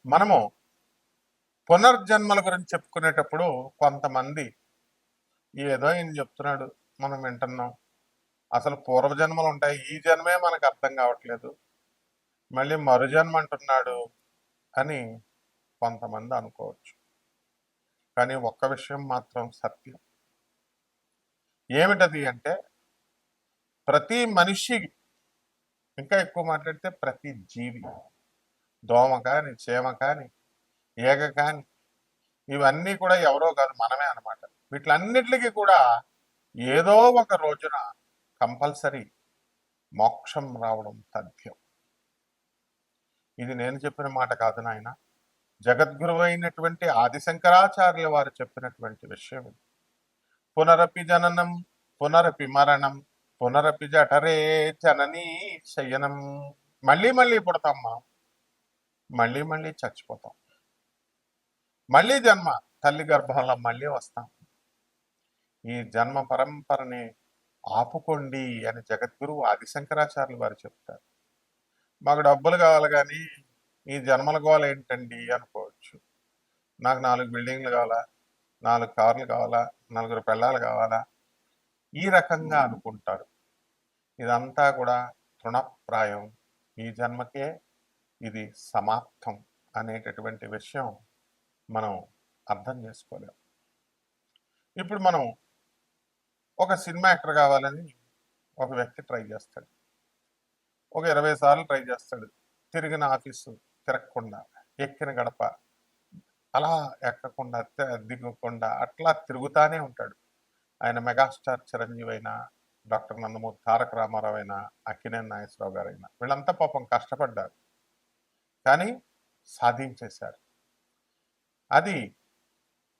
మనము పునర్జన్మల గురించి చెప్పుకునేటప్పుడు కొంతమంది ఏదో ఈయన చెప్తున్నాడు, మనం వింటున్నాం. అసలు పూర్వజన్మలు ఉంటాయి, ఈ జన్మే మనకు అర్థం కావట్లేదు, మళ్ళీ మరుజన్మ అంటున్నాడు అని కొంతమంది అనుకోవచ్చు. కానీ ఒక్క విషయం మాత్రం సత్యం. ఏమిటది అంటే, ప్రతి మనిషి, ఇంకా ఎక్కువ మాట్లాడితే ప్రతి జీవి, దోమ కాని, చీమ కాని, ఈగ కాని, ఇవన్నీ కూడా ఎవరో కాదు, మనమే అన్నమాట. వీటిలన్నిటికీ కూడా ఏదో ఒక రోజున కంపల్సరీ మోక్షం రావడం తథ్యం. ఇది నేను చెప్పిన మాట కాదు నాయన, జగద్గురు అయినటువంటి ఆదిశంకరాచార్యుల వారు చెప్పినటువంటి విషయం ఇది. పునరపి జననం పునరపి మరణం పునరపి జఠరే జననీ శయనం. మళ్ళీ మళ్ళీ పుడతామ్మా, మళ్ళీ మళ్ళీ చచ్చిపోతాం, మళ్ళీ జన్మ తల్లి గర్భంలో మళ్ళీ వస్తాం. ఈ జన్మ పరంపరని ఆపుకోండి అని జగద్గురు ఆదిశంకరాచార్యులు వారు చెప్తారు. మాకు డబ్బులు కావాలి కానీ ఈ జన్మల గోల ఏంటండి అనుకోవచ్చు. నాకు 4 బిల్డింగ్లు కావాలా, 4 కార్లు కావాలా, 4 పెళ్ళాలు కావాలా, ఈ రకంగా అనుకుంటారు. ఇదంతా కూడా తృణప్రాయం. ఈ జన్మకే ఇది సమాప్తం అనేటటువంటి విషయం మనం అర్థం చేసుకోలేం. ఇప్పుడు మనం ఒక సినిమా యాక్టర్ కావాలని ఒక వ్యక్తి ట్రై చేస్తాడు. ఒక 20 సార్లు ట్రై చేస్తాడు. తిరిగిన ఆఫీసు తిరగకుండా, ఎక్కిన గడప అలా ఎక్కకుండా, దిగకుండా అట్లా తిరుగుతానే ఉంటాడు. ఆయన మెగాస్టార్ చిరంజీవి అయినా, డాక్టర్ నందమూరి తారక రామారావు అయినా, అక్కినేని నాగేశ్వరరావు గారైనా, వీళ్ళంతా పాపం కష్టపడ్డారు, కానీ సాధించేశారు. అది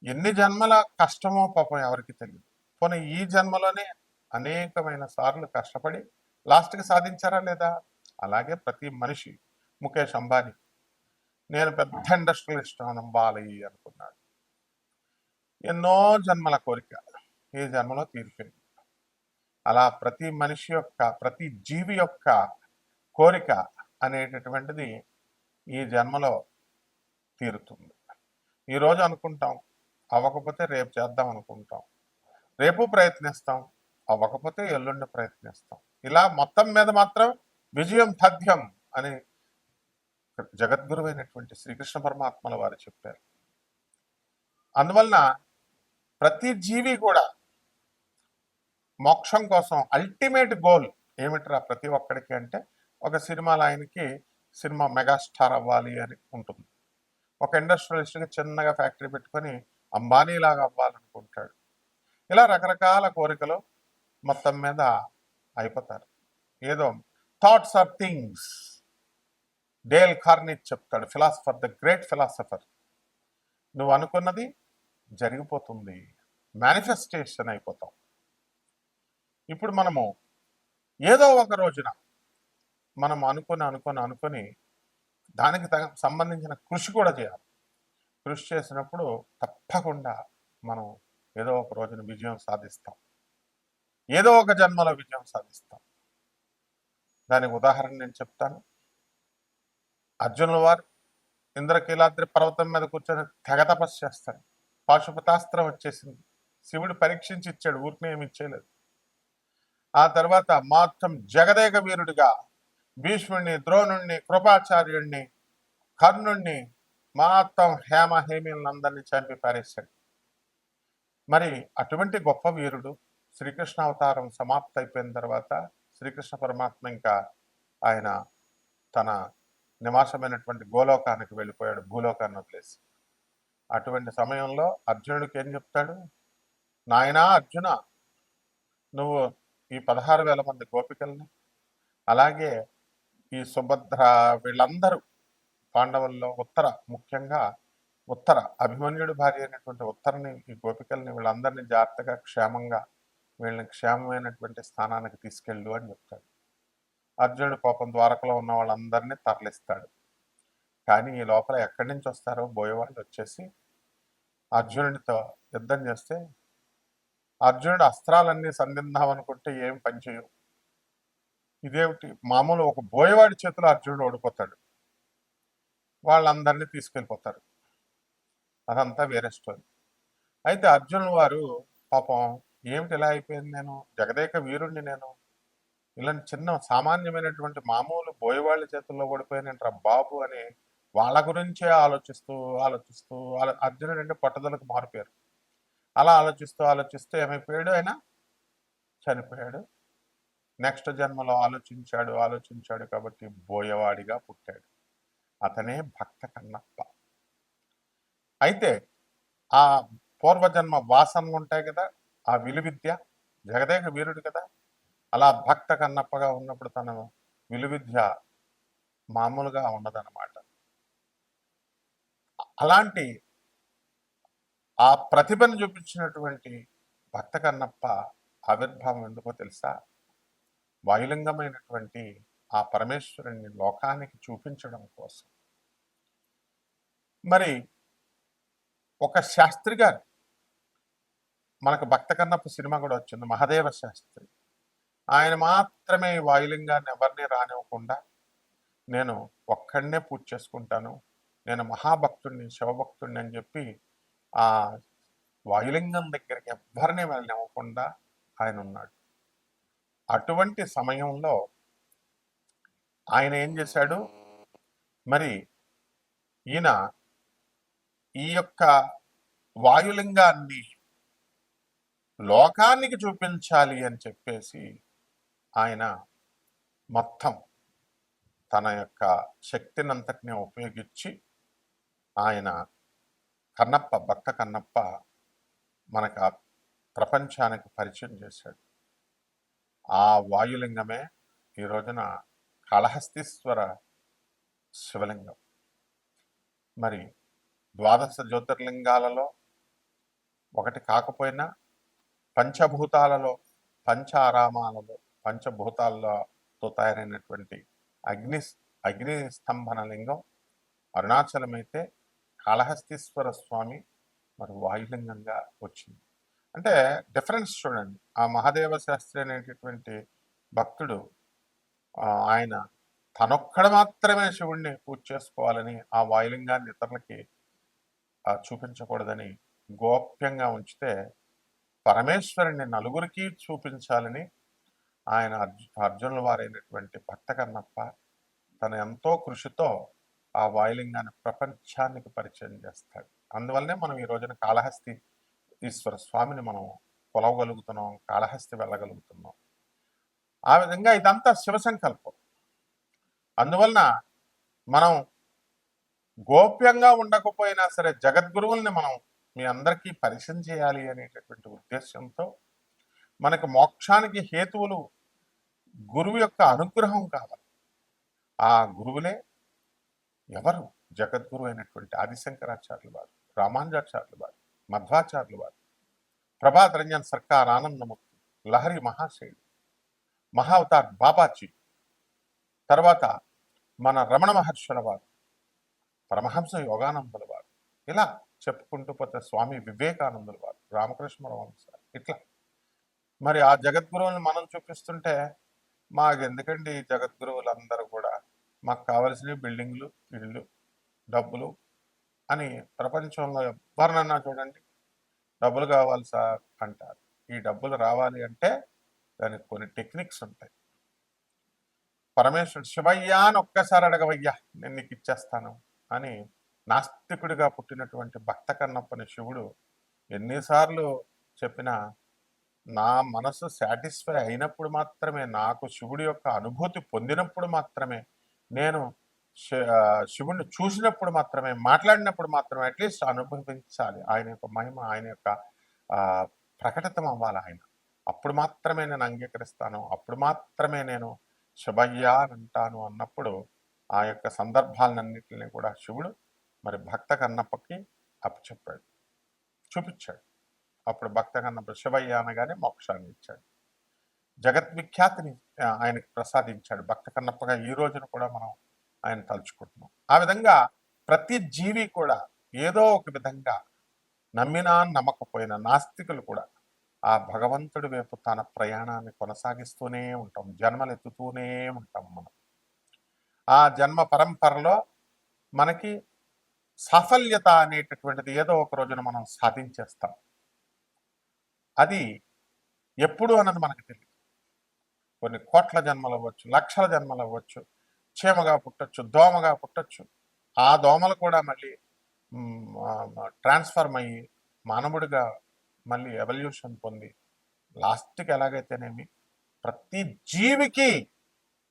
ఎన్ని జన్మల కష్టమో పాపం ఎవరికి తెలియదు. పోనీ ఈ జన్మలోనే అనేకమైన సార్లు కష్టపడి లాస్ట్కి సాధించారా లేదా? అలాగే ప్రతి మనిషి, ముఖేష్ అంబానీ, నేను పెద్ద ఇండస్ట్రియలిస్ట్ అవ్వాలి అనుకున్నాడు. ఎన్నో జన్మల కోరిక ఈ జన్మలో తీరిపోయింది. అలా ప్రతి మనిషి యొక్క, ప్రతి జీవి యొక్క కోరిక అనేటటువంటిది ఈ జన్మలో తీరుతుంది. ఈరోజు అనుకుంటాం, అవ్వకపోతే రేపు చేద్దాం అనుకుంటాం, రేపు ప్రయత్నిస్తాం, అవ్వకపోతే ఎల్లుండి ప్రయత్నిస్తాం. ఇలా మొత్తం మీద మాత్రం విజయం తథ్యం అని జగద్గురువైనటువంటి శ్రీకృష్ణ పరమాత్మల వారు చెప్పారు. అందువలన ప్రతి జీవి కూడా మోక్షం కోసం అల్టిమేట్ గోల్ ఏమిట్రా ప్రతి ఒక్కడికి అంటే, ఒక సినిమాలో ఆయనకి సినిమా మెగాస్టార్ అవ్వాలి అని ఉంటుంది. ఒక ఇండస్ట్రియలిస్ట్కి చిన్నగా ఫ్యాక్టరీ పెట్టుకొని అంబానీలాగా అవ్వాలనుకుంటాడు. ఇలా రకరకాల కోరికలు మొత్తం మీద అయిపోతారు. ఏదో థాట్స్ ఆర్ థింగ్స్, డేల్ కార్నిక్ చెప్తాడు, ఫిలాసఫర్, ద గ్రేట్ ఫిలాసఫర్. నువ్వు అనుకున్నది జరిగిపోతుంది, మేనిఫెస్టేషన్ అయిపోతాం. ఇప్పుడు మనము ఏదో ఒక రోజున మనం అనుకొని దానికి సంబంధించిన కృషి కూడా చేయాలి. కృషి చేసినప్పుడు తప్పకుండా మనం ఏదో ఒక రోజున విజయం సాధిస్తాం, ఏదో ఒక జన్మలో విజయం సాధిస్తాం. దానికి ఉదాహరణ నేను చెప్తాను. అర్జునుల వారు ఇంద్రకీలాద్రి పర్వతం మీద కూర్చొని తెగ తపస్సు చేస్తాడు. పాశుపతాస్త్రం వచ్చేసింది, శివుడు పరీక్షించి ఇచ్చాడు, ఊరిని ఏమి ఇచ్చేయలేదు. ఆ తర్వాత మొత్తం జగదేక వీరుడిగా భీష్ముడిని, ద్రోణుణ్ణి, కృపాచార్యుణ్ణి, కర్ణుణ్ణి, మొత్తం హేమీలందరినీ చంపి పారేశాడు. మరి అటువంటి గొప్ప వీరుడు శ్రీకృష్ణ అవతారం సమాప్తి అయిపోయిన తర్వాత శ్రీకృష్ణ పరమాత్మ ఇంకా ఆయన తన నివాసమైనటువంటి గోలోకానికి వెళ్ళిపోయాడు, భూలోకాన్ని వదిలేసి. అటువంటి సమయంలో అర్జునుడికి ఏం చెప్తాడు? నాయనా అర్జున, నువ్వు ఈ 16,000 మంది గోపికల్ని, అలాగే ఈ సుభద్ర, వీళ్ళందరూ పాండవుల్లో ముఖ్యంగా ఉత్తర, అభిమన్యుడి భార్య అయినటువంటి ఉత్తరని, ఈ గోపికల్ని, వీళ్ళందరినీ జాగ్రత్తగా క్షేమంగా, వీళ్ళని క్షేమమైనటువంటి స్థానానికి తీసుకెళ్ళు అని చెప్తాడు. అర్జునుడు పాపం ద్వారకలో ఉన్న వాళ్ళందరినీ తరలిస్తాడు. కానీ ఈ లోపల ఎక్కడి నుంచి వస్తారో బోయేవాళ్ళు వచ్చేసి అర్జునుడితో యుద్ధం చేస్తే, అర్జునుడు అస్త్రాలన్నీ సంధిద్దాం అనుకుంటే ఏం పనిచేయవు. ఇదేమిటి, మామూలు ఒక బోయేవాడి చేతిలో అర్జునుడు ఓడిపోతాడు. వాళ్ళందరినీ తీసుకెళ్ళిపోతారు. అదంతా వేరే స్టోరీ. అయితే అర్జునుల వారు పాపం ఏమిటి ఇలా అయిపోయింది, నేను జగదేక వీరుణ్ణి, నేను ఇలాంటి చిన్న సామాన్యమైనటువంటి మామూలు బోయవాళ్ళ చేతుల్లో ఓడిపోయానంటారా బాబు అని వాళ్ళ గురించే ఆలోచిస్తూ ఆలోచిస్తూ అర్జునుడు అంటే పట్టుదలకు మారిపోయారు. అలా ఆలోచిస్తూ ఆలోచిస్తూ ఏమైపోయాడు, ఆయన చనిపోయాడు. నెక్స్ట్ జన్మలో ఆలోచించాడు ఆలోచించాడు కాబట్టి బోయవాడిగా పుట్టాడు. అతనే భక్త కన్నప్ప. అయితే ఆ పూర్వజన్మ వాసనలు ఉంటాయి కదా, ఆ విలువిద్య, జగదేక వీరుడు కదా, అలా భక్త కన్నప్పగా ఉన్నప్పుడు తన విలువిద్య మామూలుగా ఉండదన్నమాట. అలాంటి ఆ ప్రతిభను చూపించినటువంటి భక్త కన్నప్ప ఆవిర్భావం ఎందుకో తెలుసా? వాయులింగమైనటువంటి ఆ పరమేశ్వరుని లోకానికి చూపించడం కోసం. మరి ఒక శాస్త్రి గారు, మనకు భక్త కన్నప్ప సినిమా కూడా వచ్చింది, మహదేవ శాస్త్రి. ఆయన మాత్రమే ఈ వాయులింగాన్ని ఎవరిని రానివ్వకుండా, నేను ఒక్కడనే పూజ చేసుకుంటాను, నేను మహాభక్తుడిని శివభక్తుడిని అని చెప్పి ఆ వాయులింగం దగ్గరికి ఎవ్వరిని వెళ్ళనివ్వకుండా ఆయన ఉన్నాడు. అటువంటి సమయంలో ఆయన ఏం చేశాడు, మరి ఈయన ఈ యొక్క వాయులింగాన్ని లోకానికి చూపించాలి అని చెప్పేసి ఆయన మొత్తం తన యొక్క శక్తినంతటిని ఉపయోగించి ఆయన కన్నప్ప, భక్త కన్నప్ప మనకు ఆ ప్రపంచానికి పరిచయం చేశాడు. ఆ వాయులింగమే ఈ రోజున కాళహస్తీశ్వర శివలింగం. మరి ద్వాదశ జ్యోతిర్లింగాలలో ఒకటి కాకపోయినా పంచభూతాలలో, పంచ ఆరామాలలో, పంచభూతాలతో తయారైనటువంటి అగ్ని స్తంభన లింగం అరుణాచలమైతే కాళహస్తీశ్వర స్వామి మరి వాయులింగంగా వచ్చింది. అంటే డిఫరెన్స్ చూడండి. ఆ మహాదేవ శాస్త్రి అనేటటువంటి భక్తుడు ఆయన తనొక్కడ మాత్రమే శివుణ్ణి పూజ చేసుకోవాలని, ఆ వాయులింగాన్ని ఇతరులకి చూపించకూడదని గోప్యంగా ఉంచితే, పరమేశ్వరుని నలుగురికి చూపించాలని ఆయన అర్జునుల వారైనటువంటి భక్త కన్నప్ప తన ఎంతో కృషితో ఆ వాయులింగాన్ని ప్రపంచానికి పరిచయం చేస్తాడు. అందువల్లనే మనం ఈ రోజున కాళహస్తి ఈశ్వర స్వామిని మనం కొలవగలుగుతున్నాం, కాళహస్తి వెళ్ళగలుగుతున్నాం. ఆ విధంగా ఇదంతా శివ సంకల్పం. అందువలన మనం గోప్యంగా ఉండకపోయినా సరే జగద్గురువుల్ని మనం మీ అందరికీ పరిచయం చేయాలి అనేటటువంటి ఉద్దేశంతో, మనకు మోక్షానికి హేతువులు గురువు యొక్క అనుగ్రహం కావాలి. ఆ గురువులే ఎవరు? జగద్గురు అయినటువంటి ఆదిశంకరాచార్యులు వారు, రామానుజాచార్యులు వారు, మధ్వాచార్యులు వారు, ప్రభాత్ రంజన్ సర్కార్ ఆనందమూర్తి, లహరి మహాశయుడు, మహావతార్ బాబాజీ, తర్వాత మన రమణ మహర్షుల వారు, పరమహంస యోగానందుల వారు, ఇలా చెప్పుకుంటూ పోతే స్వామి వివేకానందుల వారు, రామకృష్ణ పరమహంస, ఇట్లా మరి ఆ జగద్గురువులను మనం చూపిస్తుంటే, మాకెందుకండి జగద్గురువులందరూ కూడా, మాకు కావలసిన బిల్డింగ్లు, ఇళ్ళు, డబ్బులు అని ప్రపంచంలో ఎవరినన్నా చూడండి, డబ్బులు కావాలి సార్ అంటారు. ఈ డబ్బులు రావాలి అంటే దానికి కొన్ని టెక్నిక్స్ ఉంటాయి. పరమేశ్వరుడు శివయ్యా అని ఒక్కసారి అడగవయ్యా, నేను నీకు ఇచ్చేస్తాను అని నాస్తికుడిగా పుట్టినటువంటి భక్త కన్నప్పని శివుడు ఎన్నిసార్లు చెప్పినా, నా మనసు సాటిస్ఫై అయినప్పుడు మాత్రమే, నాకు శివుడి యొక్క అనుభూతి పొందినప్పుడు మాత్రమే, నేను శివుడిని చూసినప్పుడు మాత్రమే, మాట్లాడినప్పుడు మాత్రమే అట్లీస్ట్ అనుభవించాలి ఆయన యొక్క మహిమ, ఆయన యొక్క ప్రకటితం అవ్వాలి ఆయన. అప్పుడు మాత్రమే నేను అంగీకరిస్తాను, అప్పుడు మాత్రమే నేను శివయ్య అంటాను అన్నప్పుడు ఆ యొక్క సందర్భాలన్నింటినీ కూడా శివుడు మరి భక్త కన్నప్పకి అప్పచెప్పాడు, చూపించాడు. అప్పుడు భక్త కన్నప్ప శివయ్య అనగానే మోక్షాన్ని ఇచ్చాడు, జగద్విఖ్యాతిని ఆయనకు ప్రసాదించాడు. భక్త కన్నప్పగా ఈ రోజున కూడా మనం ఆయన తలుచుకుంటున్నాం. ఆ విధంగా ప్రతి జీవి కూడా ఏదో ఒక విధంగా, నమ్మినా నమ్మకపోయినా, నాస్తికులు కూడా ఆ భగవంతుడి వైపు తన ప్రయాణాన్ని కొనసాగిస్తూనే ఉంటాం, జన్మలు ఎత్తుతూనే ఉంటాం మనం. ఆ జన్మ పరంపరలో మనకి సాఫల్యత అనేటటువంటిది ఏదో ఒక రోజున మనం సాధించేస్తాం. అది ఎప్పుడు అన్నది మనకు తెలియదు. కొన్ని కోట్ల జన్మలు అవ్వచ్చు, లక్షల జన్మలు అవ్వచ్చు, చీమగా పుట్టొచ్చు, దోమగా పుట్టొచ్చు. ఆ దోమలు కూడా మళ్ళీ ట్రాన్స్ఫర్మ్ అయ్యి మానవుడిగా మళ్ళీ ఎవల్యూషన్ పొంది లాస్ట్కి ఎలాగైతేనేమి ప్రతి జీవికి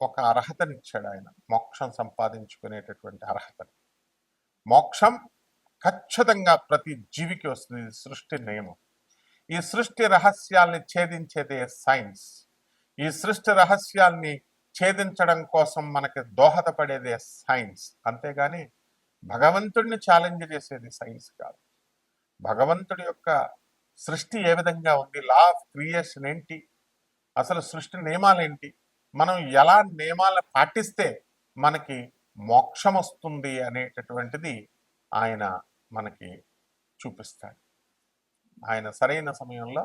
ఒక అర్హతనిచ్చాడు ఆయన, మోక్షం సంపాదించుకునేటటువంటి అర్హతని. మోక్షం ఖచ్చితంగా ప్రతి జీవికి వస్తుంది. ఇది సృష్టి నియమం. ఈ సృష్టి రహస్యాల్ని ఛేదించేదే సైన్స్. ఈ సృష్టి రహస్యాల్ని ఛేదించడం కోసం మనకి దోహదపడేదే సైన్స్. అంతేగాని భగవంతుడిని ఛాలెంజ్ చేసేది సైన్స్ కాదు. భగవంతుడి యొక్క సృష్టి ఏ విధంగా ఉంది, లా ఆఫ్ క్రియేషన్ ఏంటి, అసలు సృష్టి నియమాలు ఏంటి, మనం ఎలా నియమాలను పాటిస్తే మనకి మోక్షం వస్తుంది అనేటటువంటిది ఆయన మనకి చూపిస్తాడు. ఆయన సరైన సమయంలో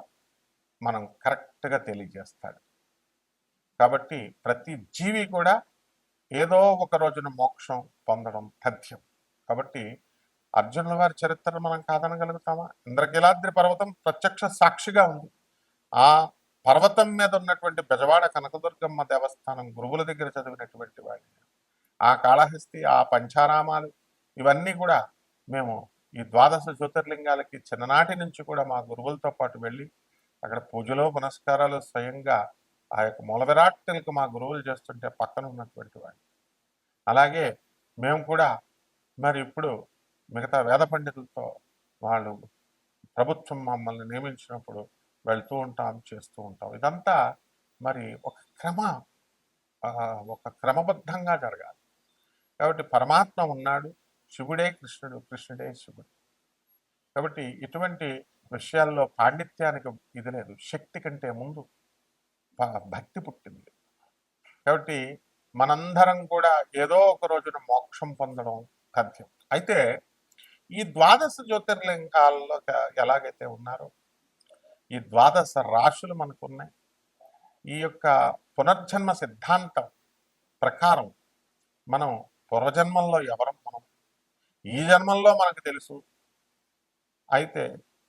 మనం కరెక్ట్గా తెలియజేస్తాడు. కాబట్టి ప్రతి జీవి కూడా ఏదో ఒక రోజున మోక్షం పొందడం తథ్యం. కాబట్టి అర్జునుల వారి చరిత్ర మనం కాదనగలుగుతామా? ఇంద్రకీలాద్రి పర్వతం ప్రత్యక్ష సాక్షిగా ఉంది. ఆ పర్వతం మీద ఉన్నటువంటి బెజవాడ కనకదుర్గమ్మ దేవస్థానం గురువుల దగ్గర చదివినటువంటి వాడిని. ఆ కాళహస్తి, ఆ పంచారామాలు, ఇవన్నీ కూడా మేము ఈ ద్వాదశ జ్యోతిర్లింగాలకి చిన్ననాటి నుంచి కూడా మా గురువులతో పాటు వెళ్ళి అక్కడ పూజలో పునస్కారాలు స్వయంగా ఆ యొక్క మూల విరాట్టులకు మా గురువులు చేస్తుంటే పక్కన ఉన్నటువంటి వాడిని. అలాగే మేము కూడా మరి ఇప్పుడు మిగతా వేద పండితులతో వాళ్ళు ప్రభుత్వం మమ్మల్ని నియమించినప్పుడు వెళ్తూ ఉంటాం, చేస్తూ ఉంటాం. ఇదంతా మరి ఒక క్రమబద్ధంగా జరగాలి. కాబట్టి పరమాత్మ ఉన్నాడు, శివుడే కృష్ణుడు, కృష్ణుడే శివుడు. కాబట్టి ఇటువంటి విషయాల్లో పాండిత్యానికి ఇది లేదు. శక్తి కంటే ముందు భక్తి పుట్టింది. కాబట్టి మనందరం కూడా ఏదో ఒక రోజున మోక్షం పొందడం తథ్యం. అయితే ఈ ద్వాదశ జ్యోతిర్లింగాల్లో ఎలాగైతే ఉన్నారో ఈ ద్వాదశ రాశులు మనకున్నాయి. ఈ యొక్క పునర్జన్మ సిద్ధాంతం ప్రకారం మనం పూర్వజన్మల్లో ఎవరం, మనం ఈ జన్మల్లో మనకు తెలుసు. అయితే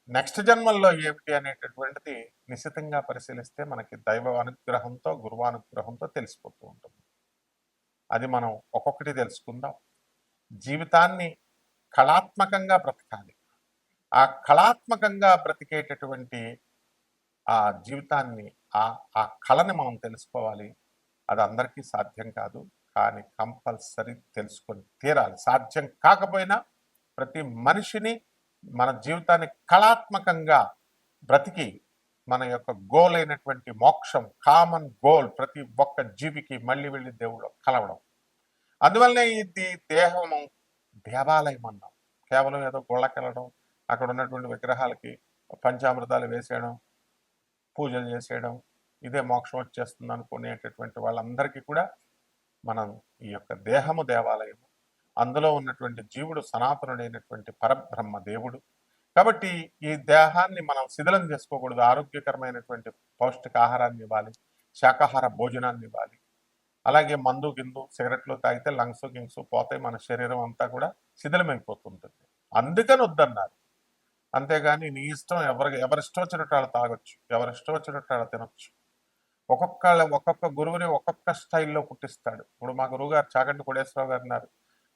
నెక్స్ట్ జన్మల్లో ఏమిటి అనేటటువంటిది నిశ్చితంగా పరిశీలిస్తే మనకి దైవ అనుగ్రహంతో, గురువానుగ్రహంతో తెలిసిపోతూ ఉంటుంది. అది మనం ఒక్కొక్కటి తెలుసుకుందాం. జీవితాన్ని కళాత్మకంగా బ్రతకాలి. ఆ కళాత్మకంగా బ్రతికేటటువంటి ఆ జీవితాన్ని, ఆ కళని మనం తెలుసుకోవాలి. అది అందరికీ సాధ్యం కాదు, కానీ కంపల్సరీ తెలుసుకొని తీరాలి. సాధ్యం కాకపోయినా ప్రతి మనిషిని మన జీవితాన్ని కళాత్మకంగా బ్రతికి మన యొక్క గోల్ అయినటువంటి మోక్షం, కామన్ గోల్ ప్రతి ఒక్క జీవికి మళ్ళీ వెళ్ళి దేవుడు కలవడం. అందువల్లనే ఇది దేహము దేవాలయం అన్నాం. కేవలం ఏదో గుళ్ళకెళ్ళడం, అక్కడ ఉన్నటువంటి విగ్రహాలకి పంచామృతాలు వేసేయడం, పూజలు చేసేయడం, ఇదే మోక్షం వచ్చేస్తుంది అనుకునేటటువంటి వాళ్ళందరికీ కూడా మనం ఈ యొక్క దేహము దేవాలయము, అందులో ఉన్నటువంటి జీవుడు సనాతనుడైనటువంటి పరబ్రహ్మ దేవుడు. కాబట్టి ఈ దేహాన్ని మనం శిథిలం చేసుకోకూడదు. ఆరోగ్యకరమైనటువంటి పౌష్టికాహారాన్ని ఇవ్వాలి, శాకాహార భోజనాన్ని ఇవ్వాలి. అలాగే మందు గిందు సిగరెట్లు తాగితే లంగ్స్ గింగ్స్ పోతాయి, మన శరీరం అంతా కూడా శిథిలమైపోతుంటుంది. అందుకని వద్దన్నారు. అంతేగాని నీ ఇష్టం, ఎవరిష్టం వచ్చినట్టు వాళ్ళు తాగొచ్చు, ఎవరిష్టం వచ్చినట్టు వాళ్ళు తినొచ్చు. ఒక్కొక్క గురువుని ఒక్కొక్క స్టైల్లో పుట్టిస్తాడు. ఇప్పుడు మా గురువు గారు చాగంటి కోటేశ్వరరావు గారు ఉన్నారు,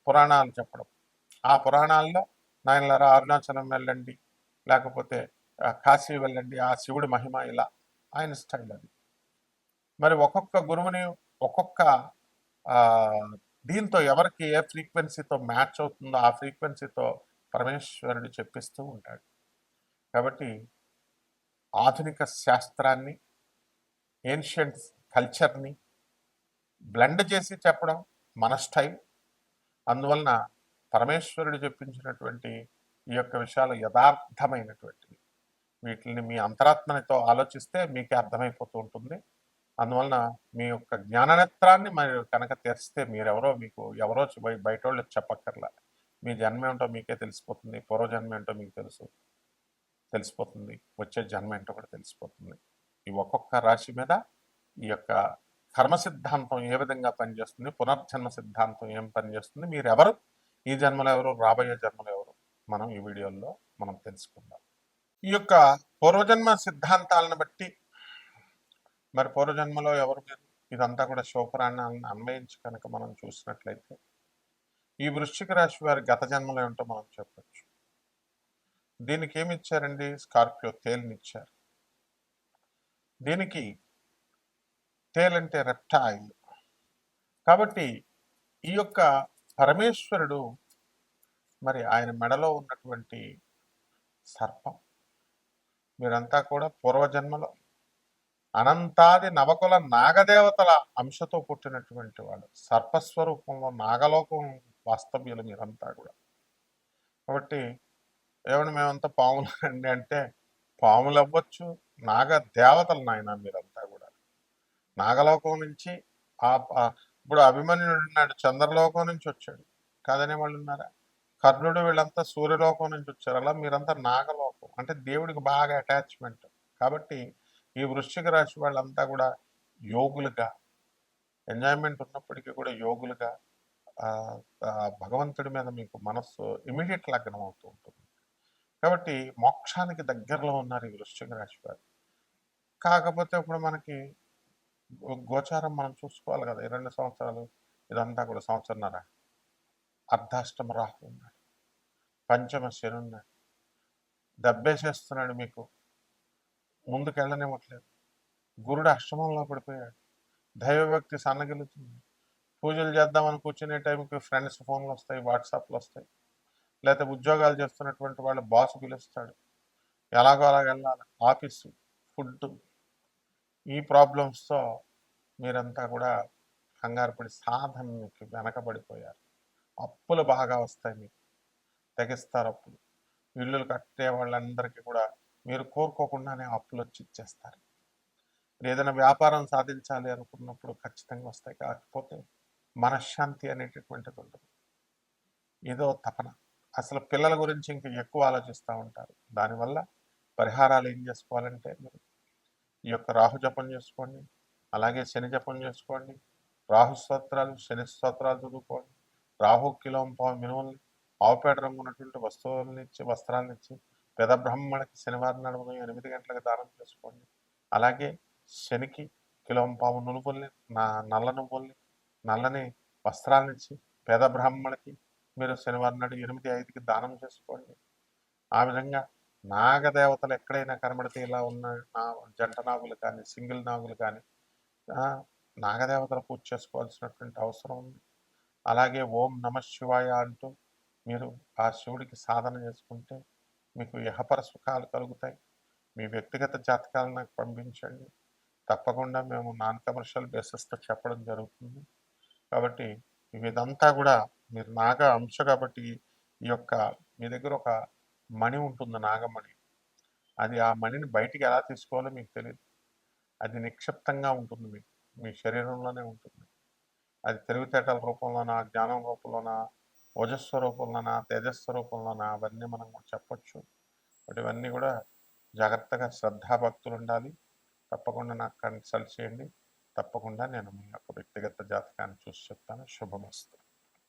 పురాణాలు చెప్పడం. ఆ పురాణాల్లో నాయనలారా అరుణాచలం వెళ్ళండి, లేకపోతే కాశీ వెళ్ళండి, ఆ శివుడి మహిమ ఇలా ఆయన స్టైల్ అది. మరి ఒక్కొక్క గురువుని ఒక్కొక్క దీంతో ఎవరికి ఏ ఫ్రీక్వెన్సీతో మ్యాచ్ అవుతుందో ఆ ఫ్రీక్వెన్సీతో పరమేశ్వరుడు చెప్పిస్తూ ఉంటాడు. కాబట్టి ఆధునిక శాస్త్రాన్ని, ఏన్షియంట్ కల్చర్ని బ్లెండ్ చేసి చెప్పడం మన స్టైల్. అందువలన పరమేశ్వరుడు చెప్పించినటువంటి ఈ యొక్క విషయాలు యథార్థమైనటువంటివి. వీటిని మీ అంతరాత్మనితో ఆలోచిస్తే మీకే అర్థమైపోతూ ఉంటుంది. అందువలన మీ యొక్క జ్ఞాననేత్రాన్ని మీరు కనుక తెరిస్తే మీకు ఎవరో బయట వాళ్ళు చెప్పక్కర్లా. మీ జన్మ ఏంటో మీకే తెలిసిపోతుంది. పూర్వజన్మ ఏంటో మీకు తెలిసిపోతుంది. వచ్చే జన్మ ఏంటో కూడా తెలిసిపోతుంది. ఈ ఒక్కొక్క రాశి మీద ఈ యొక్క కర్మ సిద్ధాంతం ఏ విధంగా పనిచేస్తుంది, పునర్జన్మ సిద్ధాంతం ఏం పనిచేస్తుంది, మీరెవరు, ఈ జన్మలో ఎవరు, రాబోయే జన్మలో ఎవరు, మనం ఈ వీడియోలో మనం తెలుసుకుందాం. ఈ యొక్క పూర్వజన్మ సిద్ధాంతాలను బట్టి మరి పూర్వజన్మలో ఎవరు మీరు, ఇదంతా కూడా శివపురాణాలను అన్వయించి కనుక మనం చూసినట్లయితే ఈ వృశ్చిక రాశి వారి గత జన్మలో ఏమిటో మనం చెప్పచ్చు. దీనికి ఏమి ఇచ్చారండి? స్కార్పియో తేలినిచ్చారు. దీనికి తేలంటే రెప్టైల్. కాబట్టి ఈ యొక్క పరమేశ్వరుడు మరి ఆయన మెడలో ఉన్నటువంటి సర్పం, మీరంతా కూడా పూర్వజన్మలో అనంతాది నవకుల నాగదేవతల అంశతో పుట్టినటువంటి వాడు. సర్పస్వరూపంలో నాగలోకం వాస్తవ్యులు మీరంతా కూడా. కాబట్టి ఏమన్నా మేమంతా పాములు అండి అంటే, పాములు అవ్వచ్చు, నాగ దేవతలు నాయన మీరంతా కూడా. నాగలోకం నుంచి ఇప్పుడు అభిమన్యుడు ఉన్నాడు, చంద్రలోకం నుంచి వచ్చాడు, కాదనే వాళ్ళు ఉన్నారా? కర్ణుడు వీళ్ళంతా సూర్యలోకం నుంచి వచ్చారు. అలా మీరంతా నాగలోకం అంటే దేవుడికి బాగా అటాచ్మెంట్. కాబట్టి ఈ వృశ్చిక రాశి వాళ్ళంతా కూడా యోగులుగా, ఎంజాయ్మెంట్ ఉన్నప్పటికీ కూడా యోగులుగా భగవంతుడి మీద మీకు మనస్సు ఇమీడియట్ లగ్నం అవుతూ ఉంటుంది. కాబట్టి మోక్షానికి దగ్గరలో ఉన్నారు ఈ వృశ్చిక రాశి వారు. కాకపోతే ఇప్పుడు మనకి గోచారం మనం చూసుకోవాలి కదా. 2 సంవత్సరాలు ఇదంతా కూడా సంవత్సరన్నర అర్ధాష్టమ రాహు ఉన్నాడు, పంచమ శని ఉన్నాడు, దెబ్బేసేస్తున్నాడు, మీకు ముందుకెళ్ళనివ్వట్లేదు. గురుడు అష్టమంలో పడిపోయాడు, దైవభక్తి సన్నగిలుతుంది. పూజలు చేద్దామని కూర్చునే టైంకి ఫ్రెండ్స్ ఫోన్లు వస్తాయి, వాట్సాప్లు వస్తాయి, లేకపోతే ఉద్యోగాలు చేస్తున్నటువంటి వాళ్ళు బాస్ పిలుస్తాడు, ఎలాగో అలా వెళ్ళాలి, ఆఫీసు, ఫుడ్, ఈ ప్రాబ్లమ్స్తో మీరంతా కూడా కంగారు పడి సాధనకి వెనకబడిపోయారు. అప్పులు బాగా వస్తాయి, మీకు తెగిస్తారు అప్పులు. ఇళ్ళు కట్టే వాళ్ళందరికీ కూడా మీరు కోరుకోకుండానే అప్పులు వచ్చి ఇచ్చేస్తారు. ఏదైనా వ్యాపారం సాధించాలి అనుకున్నప్పుడు ఖచ్చితంగా వస్తాయి. కాకపోతే మనశ్శాంతి అనేటటువంటిది ఉండదు, ఏదో తపన. అసలు పిల్లల గురించి ఇంకా ఎక్కువ ఆలోచిస్తూ ఉంటారు. దానివల్ల పరిహారాలు ఏం చేసుకోవాలంటే, మీరు ఈ యొక్క రాహు జపం చేసుకోండి, అలాగే శని జపం చేసుకోండి, రాహు స్తోత్రాలు, శని స్తోత్రాలు చదువుకోండి, రాహు కిలోం పావు మినుముల్ని, ఆవుపేట రంగు ఉన్నటువంటి వస్త్రాలను ఇచ్చి పెద బ్రాహ్మణకి శనివారం నాడు 8 గంటలకు దానం చేసుకోండి. అలాగే శనికి కిలోం పావు నునుపుల్ని, నల్ల నువ్వుల్ని, నల్లని వస్త్రాలనిచ్చి పేద బ్రాహ్మణకి మీరు శనివారం నాడు 8:05కి దానం చేసుకోండి. ఆ విధంగా నాగదేవతలు ఎక్కడైనా కనబడితే ఇలా ఉన్న జంట నాగులు కానీ, సింగిల్ నాగులు కానీ నాగదేవతల పూజ చేసుకోవాల్సినటువంటి అవసరం ఉంది. అలాగే ఓం నమ శివాయ అంటూ మీరు ఆ శివుడికి సాధన చేసుకుంటే మీకు ఇహపర సుఖాలు కలుగుతాయి. మీ వ్యక్తిగత జాతకాలను నాకు పంపించండి, తప్పకుండా మేము నాన్ కమర్షియల్ బేసిస్తో చెప్పడం జరుగుతుంది. కాబట్టి ఇదంతా కూడా మీరు నాగ అంశ కాబట్టి ఈ యొక్క మీ దగ్గర ఒక మణి ఉంటుంది, నాగమణి. అది ఆ మణిని బయటికి ఎలా తీసుకోవాలో మీకు తెలియదు. అది నిక్షిప్తంగా ఉంటుంది, మీకు మీ శరీరంలోనే ఉంటుంది. అది తెలివితేటల రూపంలోనా, జ్ఞానం రూపంలోనా, ఓజస్వ రూపంలోనా, తేజస్వ రూపంలోనా, అవన్నీ మనం చెప్పచ్చు. బట్ ఇవన్నీ కూడా జాగ్రత్తగా శ్రద్ధాభక్తులు ఉండాలి. తప్పకుండా నాకు కన్సల్ట్ చేయండి. తప్పకుండా నేను మీ యొక్క వ్యక్తిగత జాతకాన్ని చూసి చెప్తాను. శుభమస్తు.